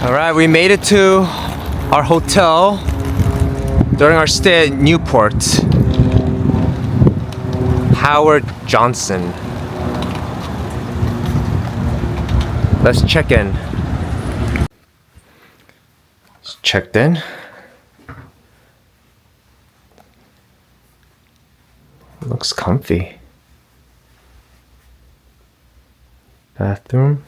Alright, we made it to our hotel during our stay at Newport. Howard Johnson. Let's check in. It's checked in. Looks comfy. Bathroom.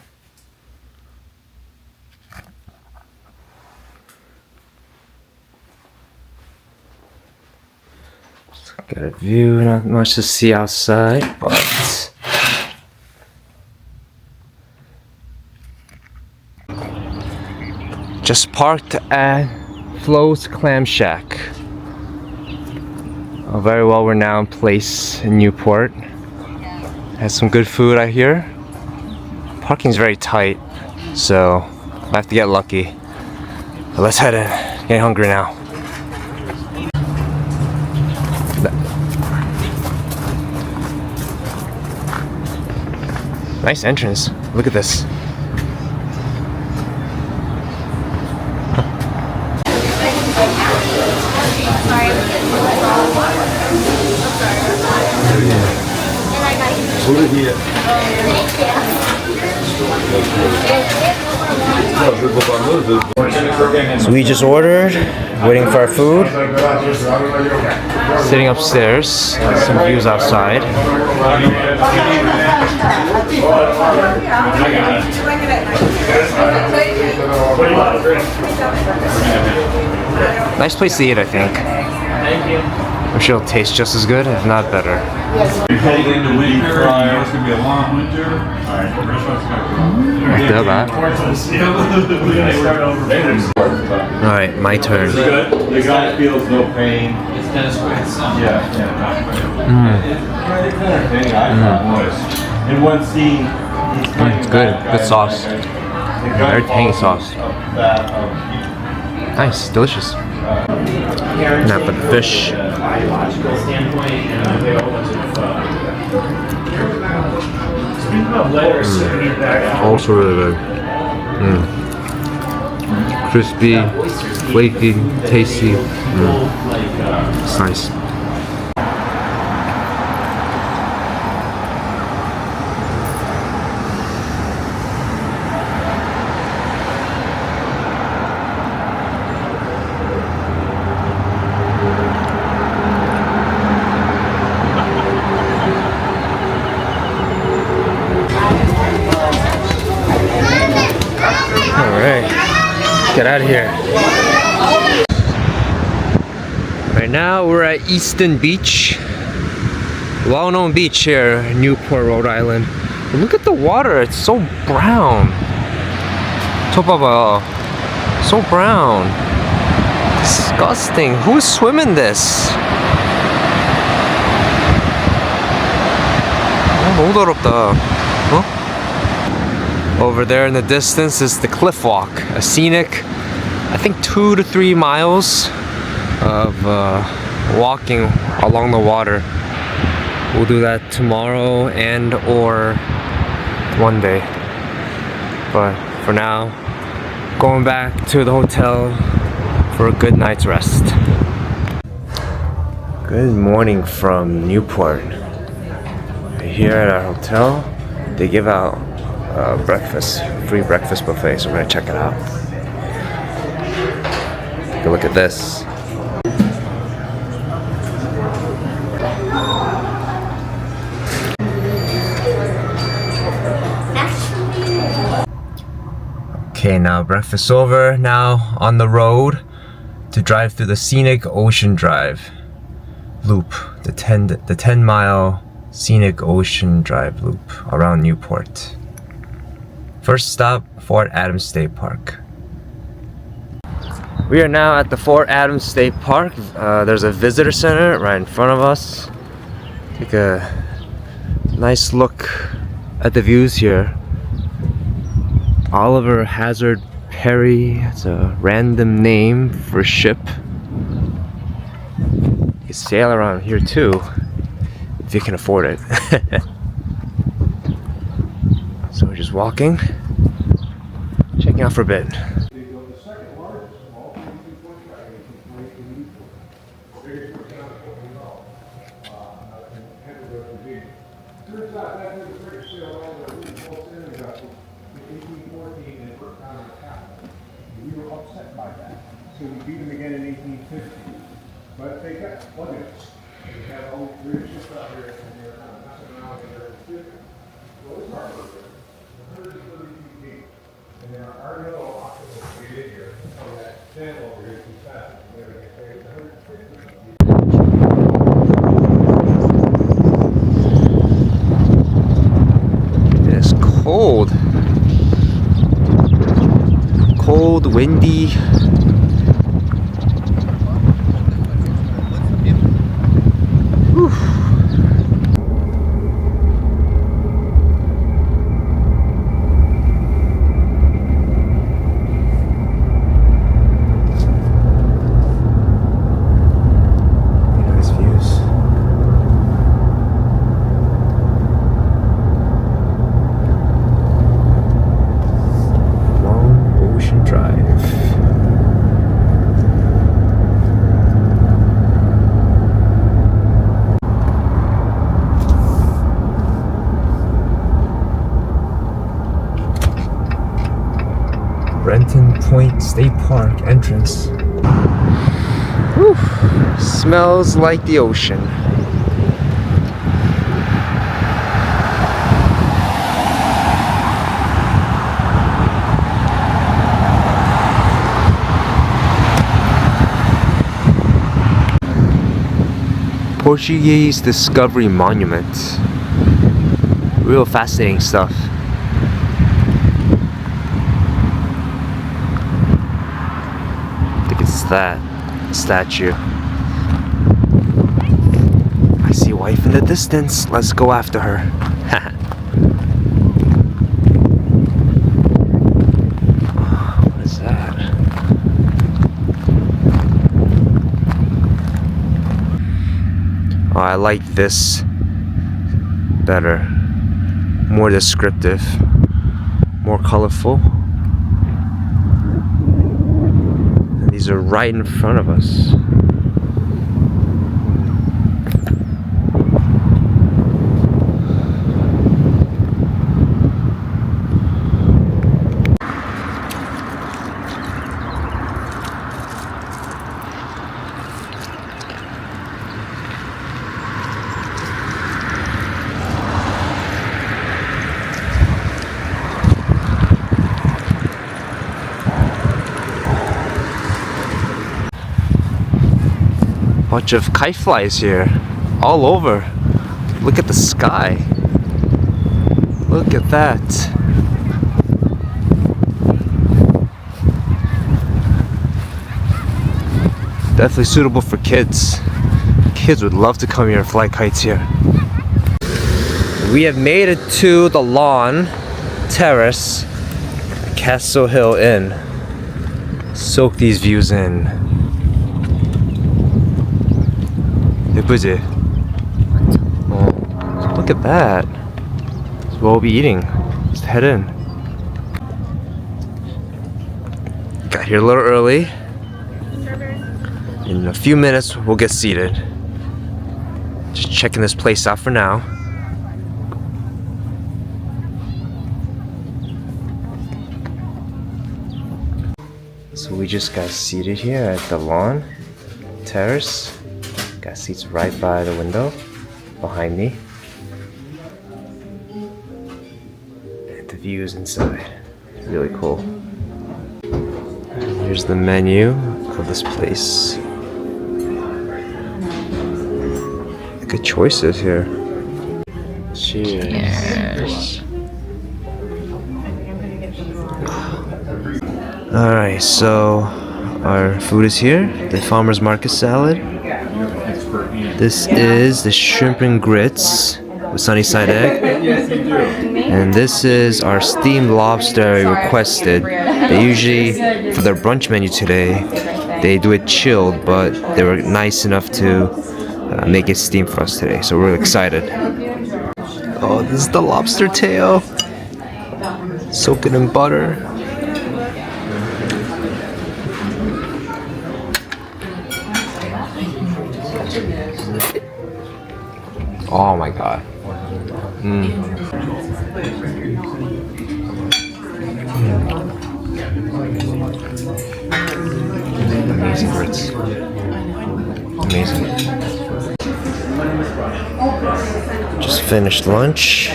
Got a view, not much to see outside, but just parked at Flo's Clam Shack. A very well renowned place in Newport. Has some good food, I hear. Parking's very tight, so I have to get lucky. But let's head in. Getting hungry now. Nice entrance. Look at this. So we just ordered, waiting for our food. Sitting upstairs, some views outside. Nice place to eat, I think. I'm sure it'll taste just as good, if not better. Alright, my turn. The guy feels no pain. In one scene, good sauce. Very tangy sauce. Nice, delicious. Not but the fish. Also really good. Crispy, flaky, tasty. It's nice. Get out of here. Right now we're at Easton Beach. Well-known beach here in Newport, Rhode Island. But look at the water, it's so brown. So brown. Disgusting. Who's swimming this? 너무 더럽다. Over there in the distance is the cliff walk, a scenic, I think 2 to 3 miles of walking along the water. We'll do that tomorrow and or one day. But for now, going back to the hotel for a good night's rest. Good morning from Newport. Here at our hotel, they give out breakfast, free breakfast buffet, so we're gonna check it out. Take a look at this. Okay, now breakfast over. Now on the road to drive through the scenic Ocean Drive loop, the 10-mile scenic Ocean Drive loop around Newport. First stop, Fort Adams State Park. We are now at the Fort Adams State Park. There's a visitor center right in front of us. Take a nice look at the views here. Oliver Hazard Perry, it's a random name for a ship. You can sail around here too, if you can afford it. So we're just walking, checking out for a bit. So we beat them again in 1850. But they got flooded. They had all these weird ships out here, and they're messing around with their shipping. Well, this harbor is 132 feet. And there are no obstacles to get in here. So that channel over here is too fast. And they're going to say it's 150 feet. It's cold. Cold, windy. Whew. Nice views. Long Ocean Drive. Brenton Point State Park entrance. Whew. Smells like the ocean. Portuguese Discovery Monument. Real fascinating stuff. That statue. I see a wife in the distance. Let's go after her. What is that? Oh, I like this better. More descriptive. More colorful. These are right in front of us. Bunch of kite flies here, all over. Look at the sky. Look at that. Definitely suitable for kids. Kids would love to come here and fly kites here. We have made it to the lawn terrace, Castle Hill Inn. Soak these views in. 예쁘지? Look at that. That's what we'll be eating. Let's head in. Got here a little early. In a few minutes, we'll get seated. Just checking this place out for now. So we just got seated here at the lawn terrace. Got seats right by the window behind me. And the views inside. Really cool. And here's the menu of this place. Good choices here. Cheers. Alright, so our food is here. The farmer's market salad. This is the shrimp and grits with sunny side egg. And this is our steamed lobster we requested. They usually, for their brunch menu today, they do it chilled, but they were nice enough to make it steamed for us today. So we're excited. Oh, this is the lobster tail. Soak it in butter. Oh my god. amazing. Just finished lunch.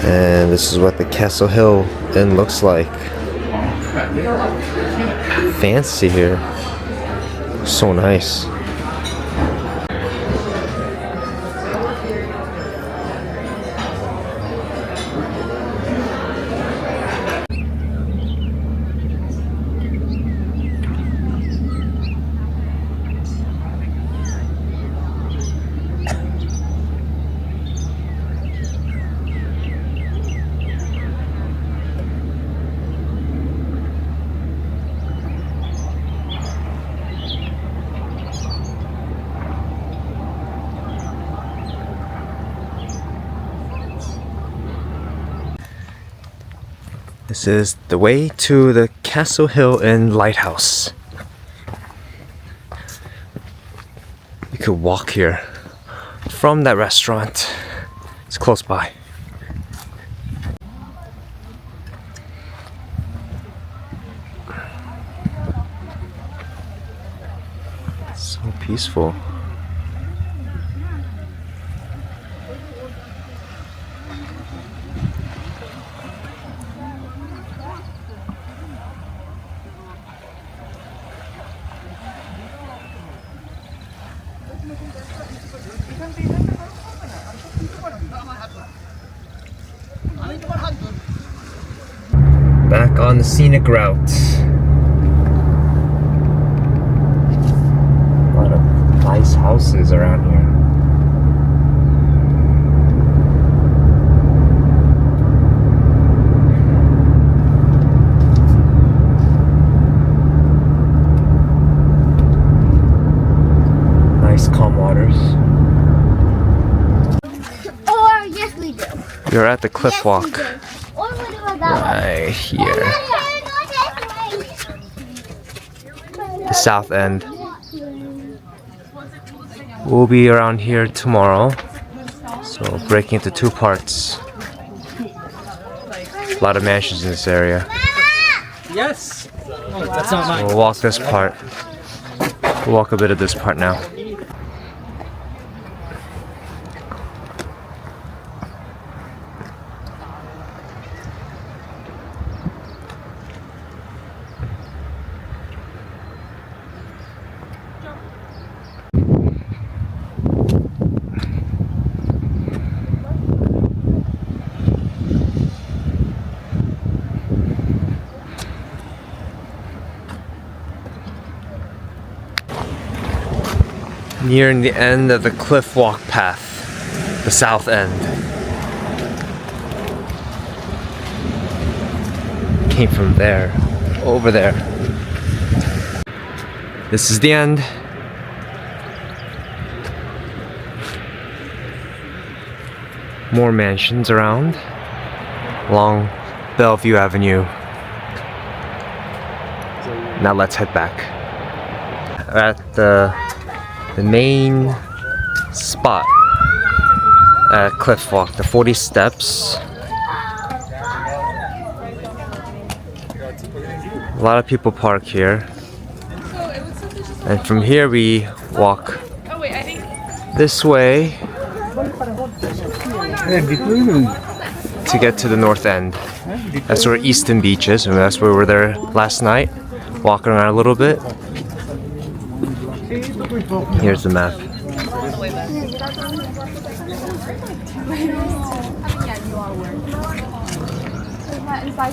And this is what the Castle Hill Inn looks like. Fancy here. So nice. This is the way to the Castle Hill Inn Lighthouse. You could walk here from that restaurant. It's close by. So peaceful. Back on the scenic route. A lot of nice houses around here. Nice calm waters. Or yes we do. You're at the cliff walk. Or we do it that way. Right here. The south end. We'll be around here tomorrow. So breaking into two parts. A lot of mansions in this area. Yes. Oh, that's not mine. We'll walk this part. We'll walk a bit of this part now. Nearing the end of the cliff walk path, the south end. Came from there, over there. This is the end. More mansions around along Bellevue Avenue. Now let's head back. We're at the main spot at Cliff Walk, the 40 steps. A lot of people park here. And from here we walk this way to get to the north end. That's where Easton Beach is, and that's where we were there last night, walking around a little bit. Here's the map.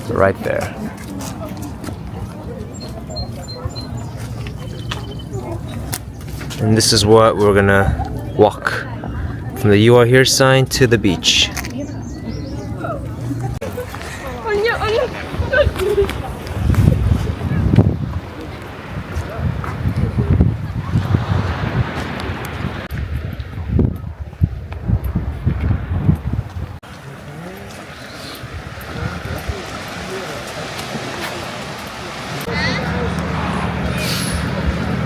Right there. And this is what we're gonna walk from the "You Are Here" sign to the beach.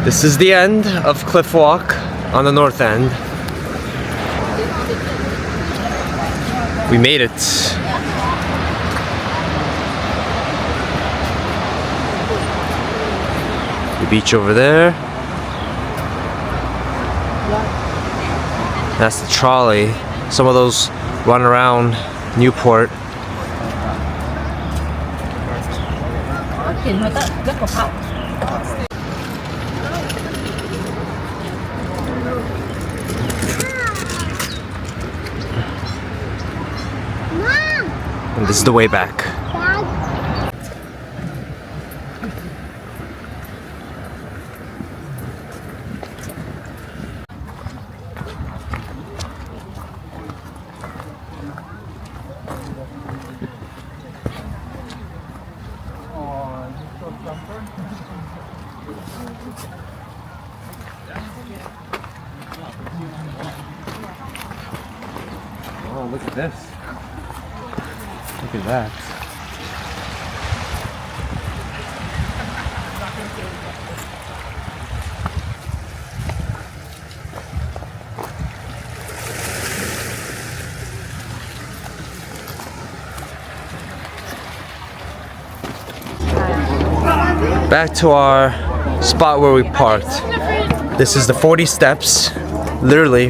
This is the end of Cliff Walk on the north end. We made it. The beach over there. That's the trolley. Some of those run around Newport. And this is the way back. Oh, look at this. Look at that. Back to our spot where we parked. This is the 40 steps. Literally,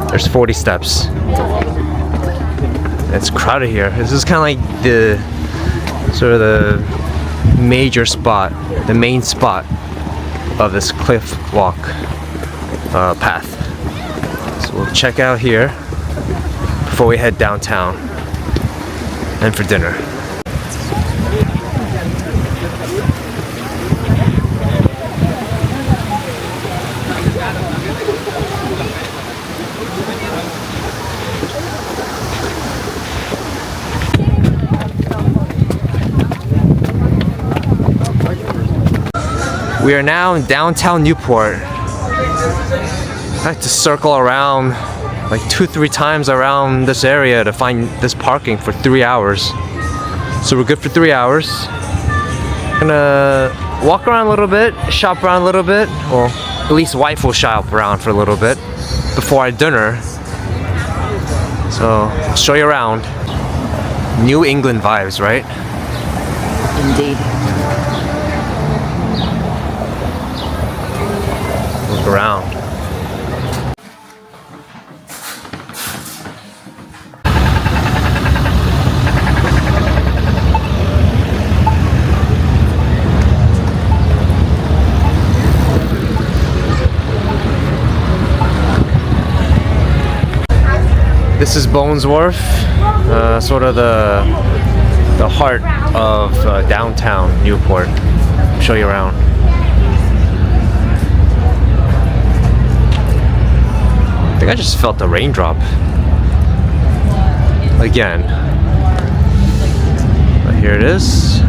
there's 40 steps. It's crowded here. This is kind of like the sort of the major spot, the main spot of this cliff walk path. So we'll check out here before we head downtown and for dinner. We are now in downtown Newport. I had to circle around like 2-3 times around this area to find this parking for 3 hours. So we're good for 3 hours. Gonna walk around a little bit, shop around a little bit. Well, at least wife will shop around for a little bit before our dinner. So I'll show you around. New England vibes, right? Indeed. Look around. This is Bowens Wharf, sort of the heart of downtown Newport. I'll show you around. I think I just felt the raindrop again. But here it is.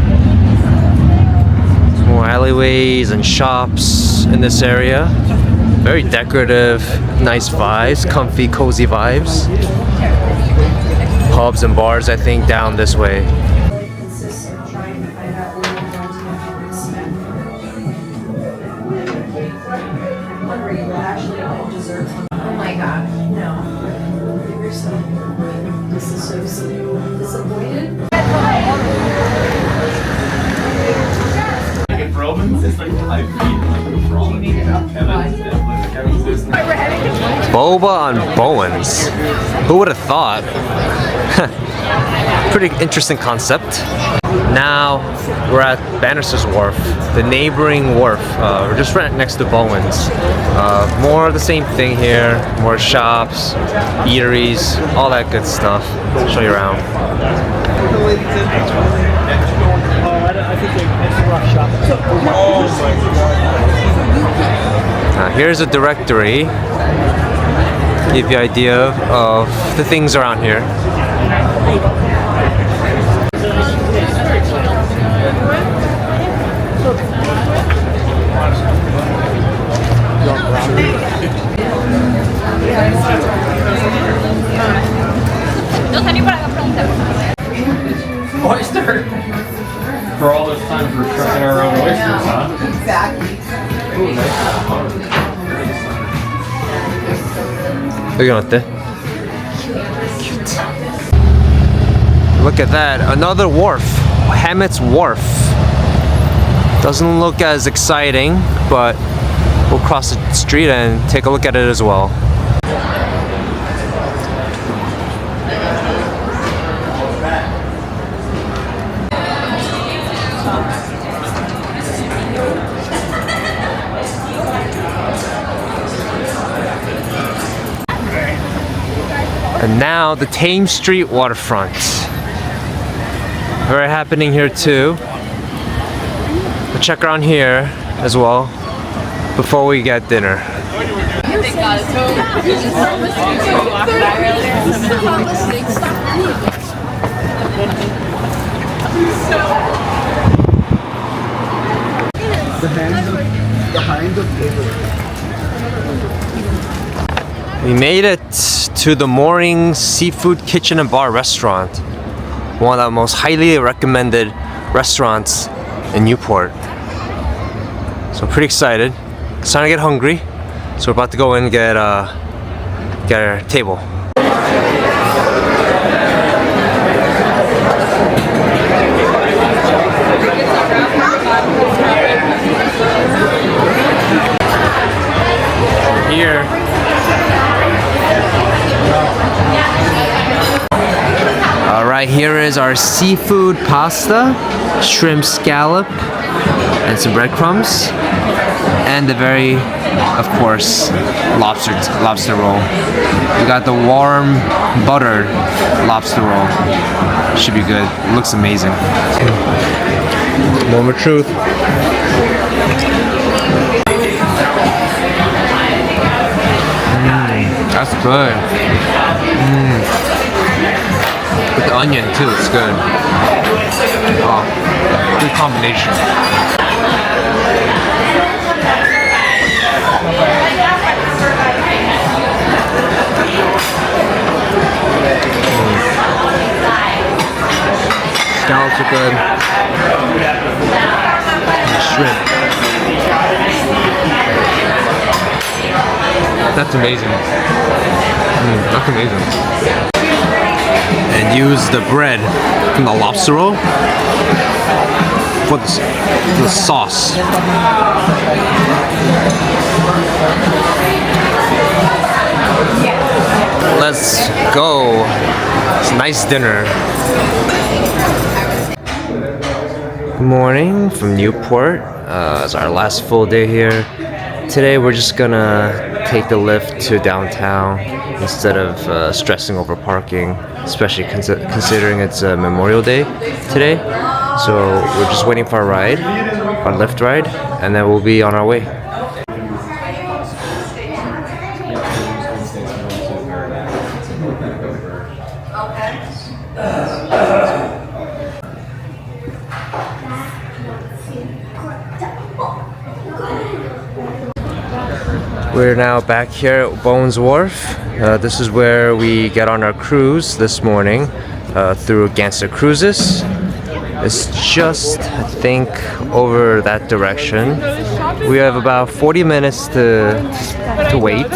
Some more alleyways and shops in this area. Very decorative, nice vibes, comfy, cozy vibes. Pubs and bars, I think, down this way. Oh my god, no. You're so this is so disappointed. Like Romans, it's like 5 feet. Boba on Bowens. Who would have thought? Pretty interesting concept. Now we're at Bannister's Wharf, the neighboring wharf. We're just right next to Bowens. More of the same thing here. More shops, eateries, all that good stuff. I'll show you around. Here's a directory. Give you an idea of the things around here. Oyster! For all this time for shucking our own oysters, huh? Exactly. Ooh, nice. 여기 어때? Cute. Look at that, another wharf. Hammett's Wharf. Doesn't look as exciting, but we'll cross the street and take a look at it as well. And now the Thames Street waterfront. Very happening here too. We'll check around here as well before we get dinner. We made it to the Mooring Seafood Kitchen and Bar restaurant. One of the most highly recommended restaurants in Newport. So pretty excited. Starting to get hungry. So we're about to go in and get our table. Here. Alright, here is our seafood pasta, shrimp scallop, and some breadcrumbs, and the very, of course, lobster roll. We got the warm buttered lobster roll. Should be good. It looks amazing. Moment of truth. That's good. With the onion too, it's good. Oh, good combination. Scallops are good. And shrimp. That's amazing. That's amazing. And use the bread from the lobster roll for the sauce. Let's go. It's a nice dinner. Good morning from Newport. It's our last full day here. Today we're just gonna take the lift to downtown instead of stressing over parking, especially considering it's Memorial Day today. So we're just waiting for our ride, our lift ride, and then we'll be on our way. We're now back here at Bowens Wharf. This is where we get on our cruise this morning through Bannister Cruises. It's just, I think, over that direction. We have about 40 minutes to wait.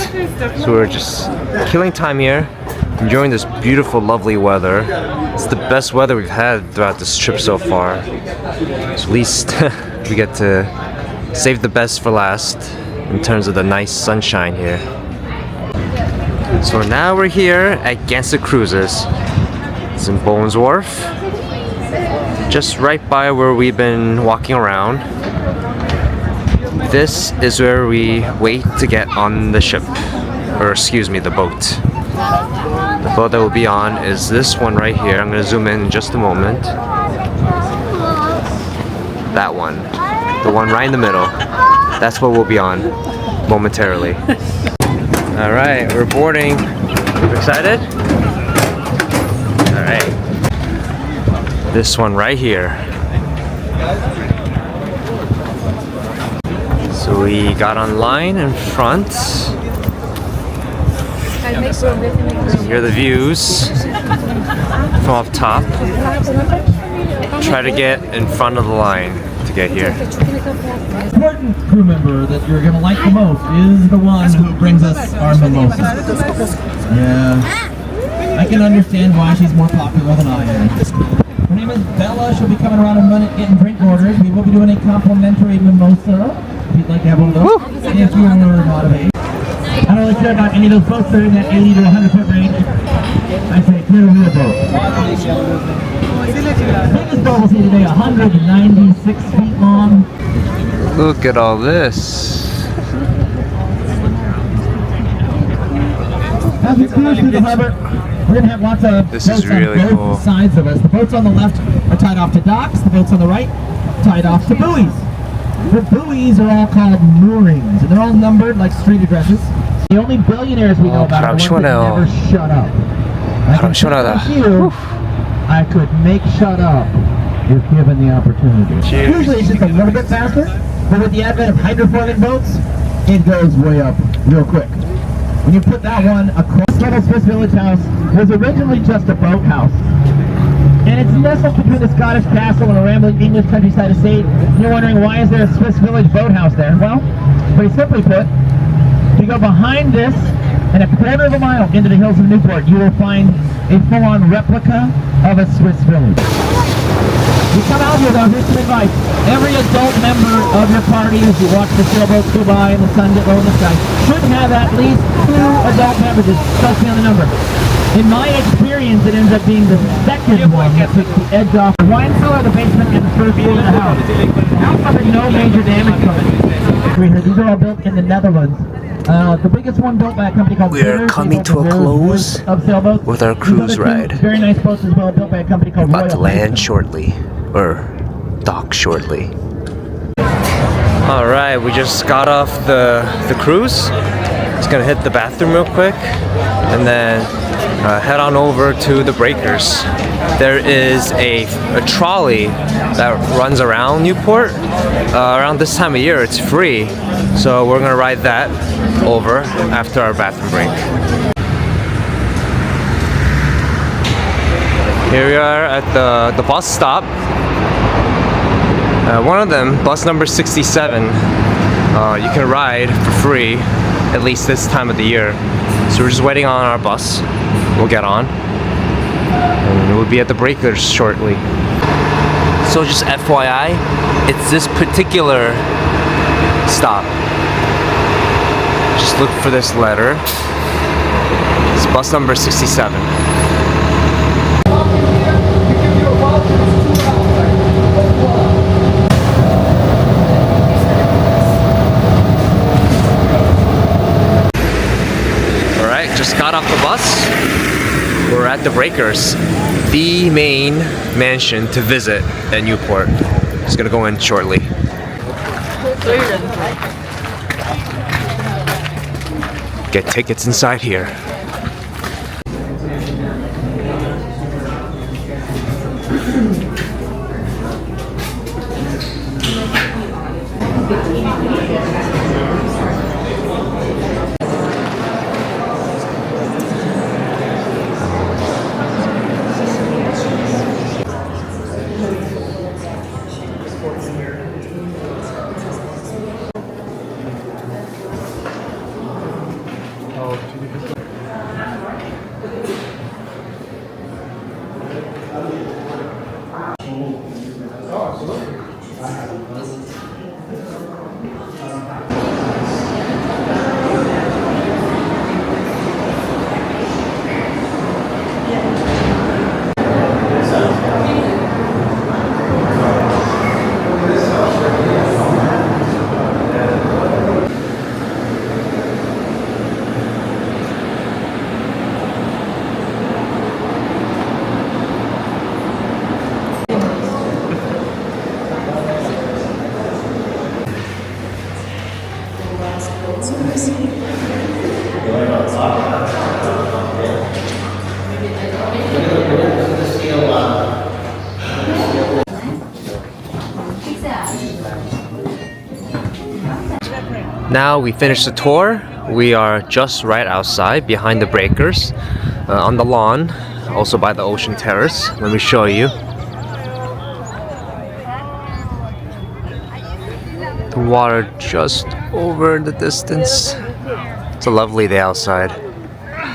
So we're just killing time here, enjoying this beautiful, lovely weather. It's the best weather we've had throughout this trip so far. So at least we get to save the best for last in terms of the nice sunshine here. So now we're here at Bannister Cruises. It's in Bowens Wharf, just right by where we've been walking around. This is where we wait to get on the ship, or excuse me, the boat. The boat that we'll be on is this one right here. I'm gonna zoom in just a moment. That one, the one right in the middle. That's what we'll be on momentarily. All right, we're boarding. Excited? All right. This one right here. So we got online in front. So here are the views from up top. Try to get in front of the line to get here. Important crew member that you're gonna like the most is the one who brings us our mimosa. Yeah, I can understand why she's more popular than I am. Her name is Bella. She'll be coming around in a minute getting drink orders. We will be doing a complimentary mimosa if you'd like to have one of those. If you were motivated. I don't really care about any of those boats that are in that 80 to 100 foot range. I say clear the wheel boat. The biggest boat we'll see today, 196 feet long. Look at all this. As we cruise through the harbor, We're going to have lots of This boats is really on both cool. sides of us. The boats on the left are tied off to docks. The boats on the right tied off to buoys. The buoys are all called moorings, and they're all numbered like street addresses. The only billionaires we know about are the ones that never shut up. I can promise you, I could make shut up if given the opportunity. Usually it's just a little bit faster, but with the advent of hydrofoiling boats, it goes way up real quick. When you put that one across, little Swiss village house was originally just a boathouse. And it's nestled between a Scottish castle and a rambling English countryside estate. And you're wondering, why is there a Swiss village boathouse there? Well, very simply put, if you go behind this and a quarter of a mile into the hills of Newport, you will find a full-on replica of a Swiss village. You come out here though, here's some advice. Every adult member of your party, as you watch the sailboats go by and the sun get low in the sky, should have at least 2 adult beverages. Trust me on the number. In my experience, it ends up being the second one that takes the edge off. The wine cellar, the basement, and the first floor of the house. The house suffered no major damage from it. These are all built in the Netherlands. The biggest one built by a company called We are coming to a close with our cruise ride. Very nice boats as well, built by a company called About to land shortly, or dock shortly. All right, we just got off the cruise. Just gonna hit the bathroom real quick, and then head on over to the breakers. There is a trolley that runs around Newport. Around this time of year, it's free, so we're gonna ride that over after our bathroom break. Here we are at the bus stop. One of them, bus number 67, you can ride for free, at least this time of the year. So we're just waiting on our bus. We'll get on, and we'll be at the breakers shortly. So just FYI, it's this particular stop. Just look for this letter. It's bus number 67. Just got off the bus. We're at the breakers, the main mansion to visit at Newport. Just gonna go in shortly. Get tickets inside here. Now we finished the tour. We are just right outside behind the breakers on the lawn, also by the ocean terrace. Let me show you. The water just over in the distance. It's a lovely day outside.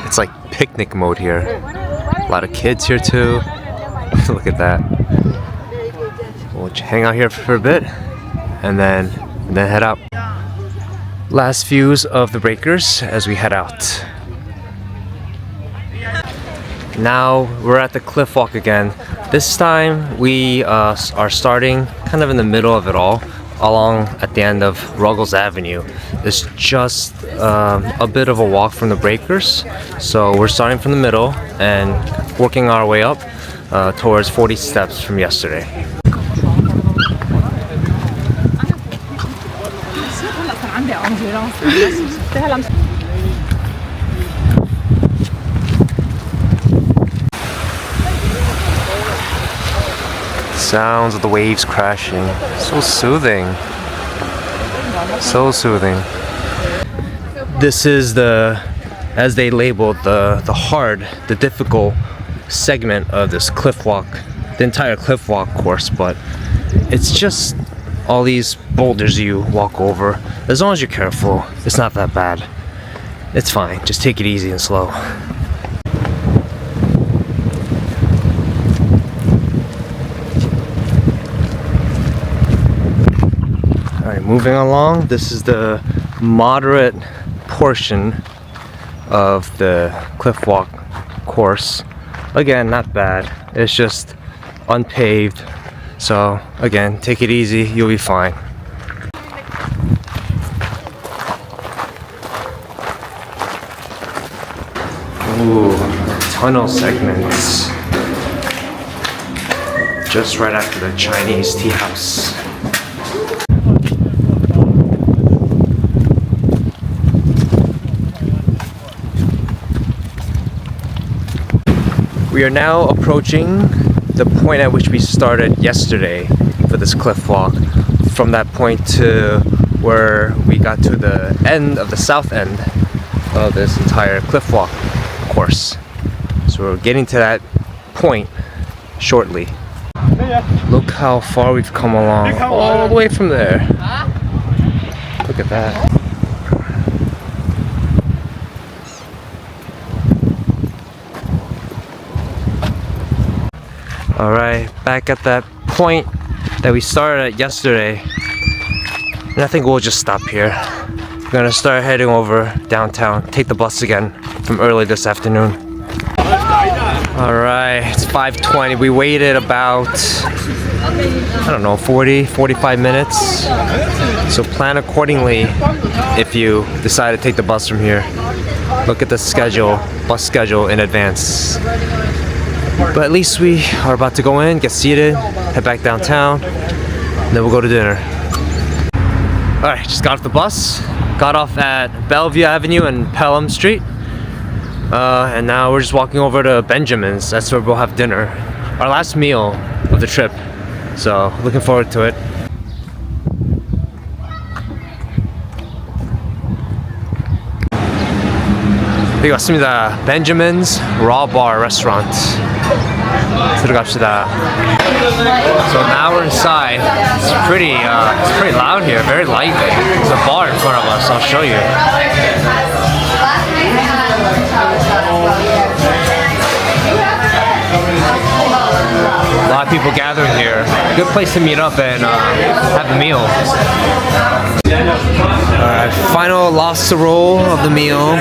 It's like picnic mode here. A lot of kids here too. Look at that. We'll hang out here for a bit and then head out. Last views of the breakers as we head out. Now we're at the cliff walk again. This time we are starting kind of in the middle of it all, along at the end of Ruggles Avenue. It's just a bit of a walk from the breakers. So we're starting from the middle and working our way up towards 40 steps from yesterday. Sounds of the waves crashing. So soothing. So soothing. This is the, as they labeled, the hard, the difficult segment of this cliff walk, the entire cliff walk course, but it's just all these boulders you walk over. As long as you're careful, it's not that bad. It's fine. Just take it easy and slow. Alright, moving along, this is the moderate portion of the cliff walk course. Again, not bad. It's just unpaved. So again, take it easy, you'll be fine. Ooh, tunnel segments. Just right after the Chinese tea house. We are now approaching the point at which we started yesterday for this cliff walk. From that point to where we got to the end of the south end of this entire cliff walk course. So we're getting to that point shortly. Look how far we've come along, all the way from there. Look at that. Alright, back at that point that we started at yesterday. And I think we'll just stop here. We're gonna start heading over downtown, take the bus again from early this afternoon. Alright, it's 5:20. We waited about, I don't know, 45 minutes. So plan accordingly if you decide to take the bus from here. Look at the schedule, bus schedule in advance. But at least we are about to go in, get seated, head back downtown, and then we'll go to dinner. Alright, just got off the bus. Got off at Bellevue Avenue and Pelham Street. And now we're just walking over to Benjamin's. That's where we'll have dinner. Our last meal of the trip. So, looking forward to it. 여기 왔습니다. Benjamin's Raw Bar Restaurant. 들어갑시다. So now we're inside. It's pretty loud here, very lively. There's a bar in front of us. I'll show you. A lot of people gathering here. Good place to meet up and have a meal. Alright, final lobster roll of the meal.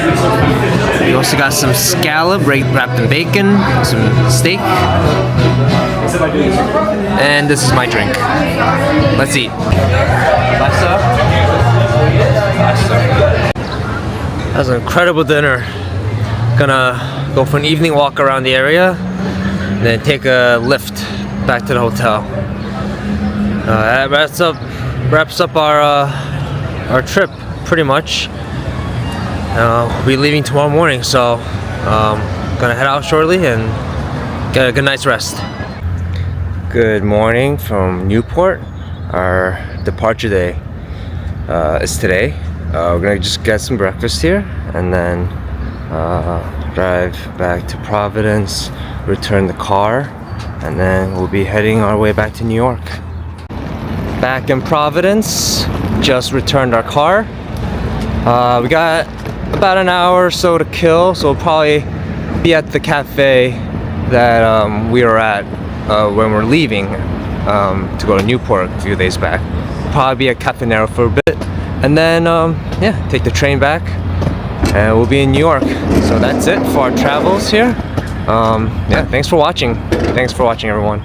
We also got some scallop wrapped in bacon, some steak. And this is my drink. Let's eat. That was an incredible dinner. Gonna go for an evening walk around the area, and then take a lift back to the hotel. That wraps up our trip pretty much. We'll be leaving tomorrow morning, so gonna head out shortly and get a good night's rest. Good morning from Newport. Our departure day is today. We're gonna just get some breakfast here and then drive back to Providence, return the car, and then we'll be heading our way back to New York. Back in Providence, just returned our car. We got about an hour or so to kill, so we'll probably be at the cafe that we were at when we're leaving to go to Newport a few days back. Probably be at Cafe Nero for a bit, and then yeah, take the train back, and we'll be in New York. So that's it for our travels here. Yeah, thanks for watching. Thanks for watching, everyone.